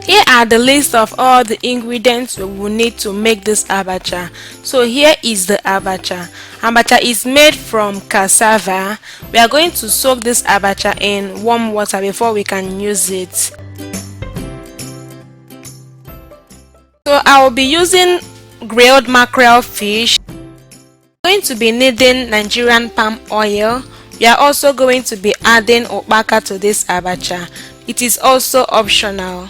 Here are the list of all the ingredients we will need to make this abacha. So here is the abacha. Abacha is made from cassava. We are going to soak this abacha in warm water before we can use it. So I will be using grilled mackerel fish. I'm going to be needing Nigerian palm oil. We are also going to be adding okpaka to this abacha. It is also optional.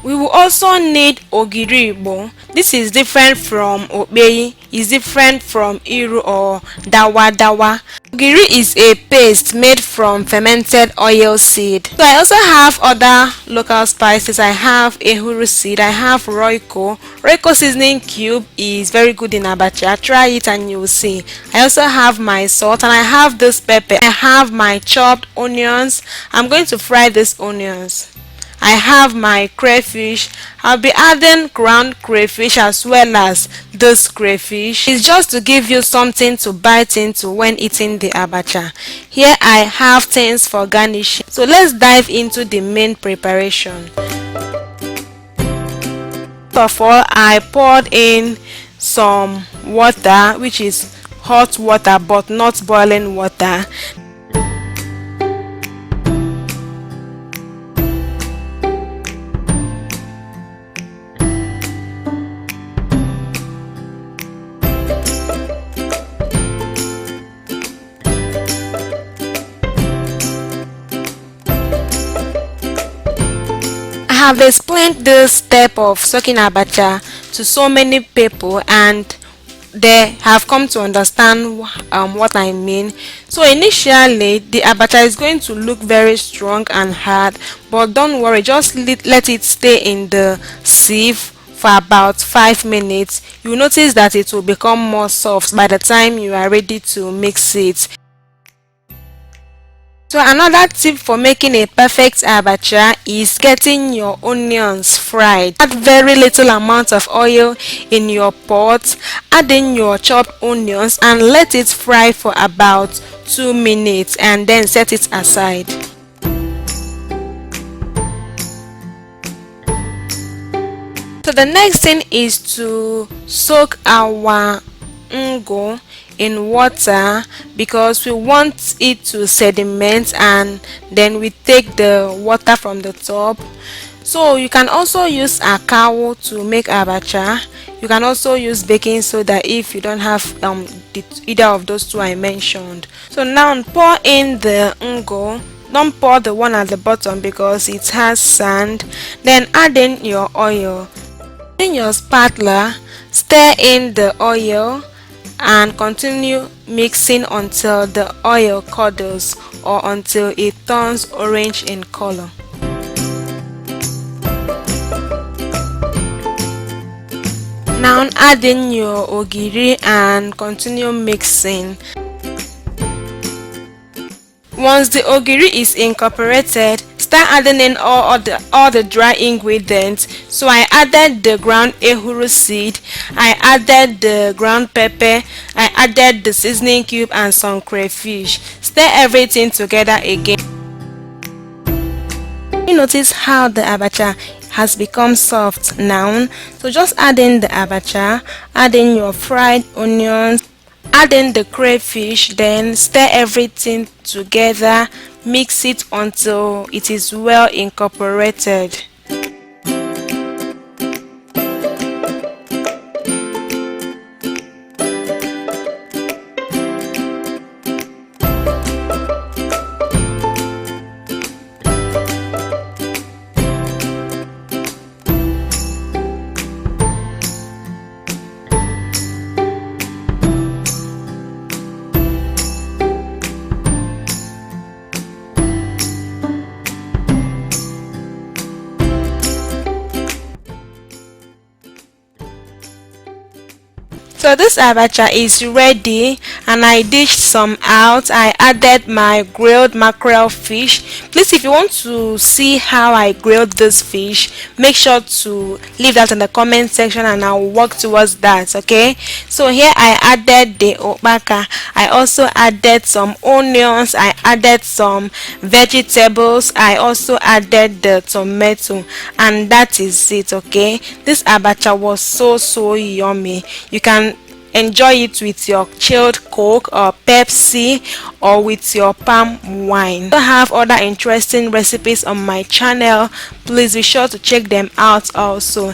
We will also need ogiri igbo. This is different from okpei, is different from iru or dawa dawa. Ogiri is a paste made from fermented oil seed. So I also have other local spices. I have ehuru seed, I have roiko. Roiko seasoning cube is very good in abacha. Try it and you will see. I also have my salt and I have this pepper. I have my chopped onions. I'm going to fry these onions. I have my crayfish. I'll be adding ground crayfish as well as this crayfish. It's just to give you something to bite into when eating the abacha. Here I have things for garnishing. So let's dive into the main preparation. First of all, I poured in some water, which is hot water but not boiling water. I have explained this step of soaking abacha to so many people and they have come to understand what I mean. So initially the abacha is going to look very strong and hard, but don't worry, just let it stay in the sieve for about 5 minutes. You notice that it will become more soft by the time you are ready to mix it. So another tip for making a perfect abacha is getting your onions fried. Add very little amount of oil in your pot, add in your chopped onions and let it fry for about 2 minutes and then set it aside. So the next thing is to soak our ungo in water because we want it to sediment and then we take the water from the top. So you can also use akao to make abacha. You can also use baking soda if you don't have either of those two I mentioned. So now pour in the ungo. Don't pour the one at the bottom because it has sand. Then add in your oil. In your spatula, stir in the oil and continue mixing until the oil curdles or until it turns orange in color. Now add in your ogiri and continue mixing. Once the ogiri is incorporated, start adding in all the dry ingredients. So I added the ground ehuru seed, I added the ground pepper, I added the seasoning cube and some crayfish. Stir everything together again. You notice how the abacha has become soft now. So just add in the abacha, add in your fried onions, add in the crayfish, then stir everything together, mix it until it is well incorporated. So this abacha is ready, and I dished some out. I added my grilled mackerel fish. Please, if you want to see how I grilled this fish, make sure to leave that in the comment section and I'll work towards that. Okay, so here I added the opaka. I also added some onions. I added some vegetables. I also added the tomato, and that is it. Okay, this abacha was so yummy. You can enjoy it with your chilled Coke or Pepsi, or with your palm wine. I have other interesting recipes on my channel. Please be sure to check them out also.